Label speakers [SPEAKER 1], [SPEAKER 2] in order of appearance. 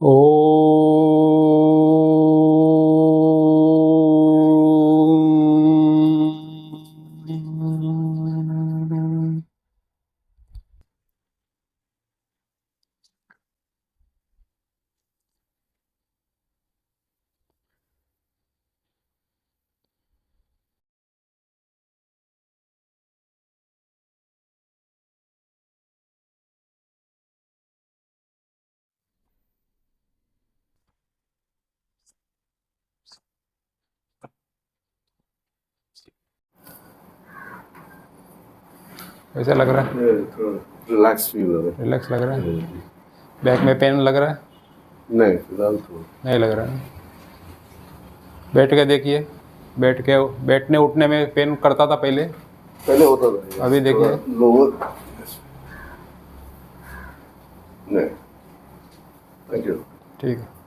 [SPEAKER 1] ओ कैसा लग रहा है?
[SPEAKER 2] रिलैक्स फील हो रहा है।
[SPEAKER 1] रिलैक्स लग रहा है? बैक में पेन लग रहा है?
[SPEAKER 2] नहीं, फिलहाल तो
[SPEAKER 1] नहीं लग रहा है। बैठ के देखिए, बैठने उठने में पेन करता था पहले,
[SPEAKER 2] होता था।
[SPEAKER 1] अभी देखिए।
[SPEAKER 2] लोअर नहीं, थैंक यू।
[SPEAKER 1] ठीक है।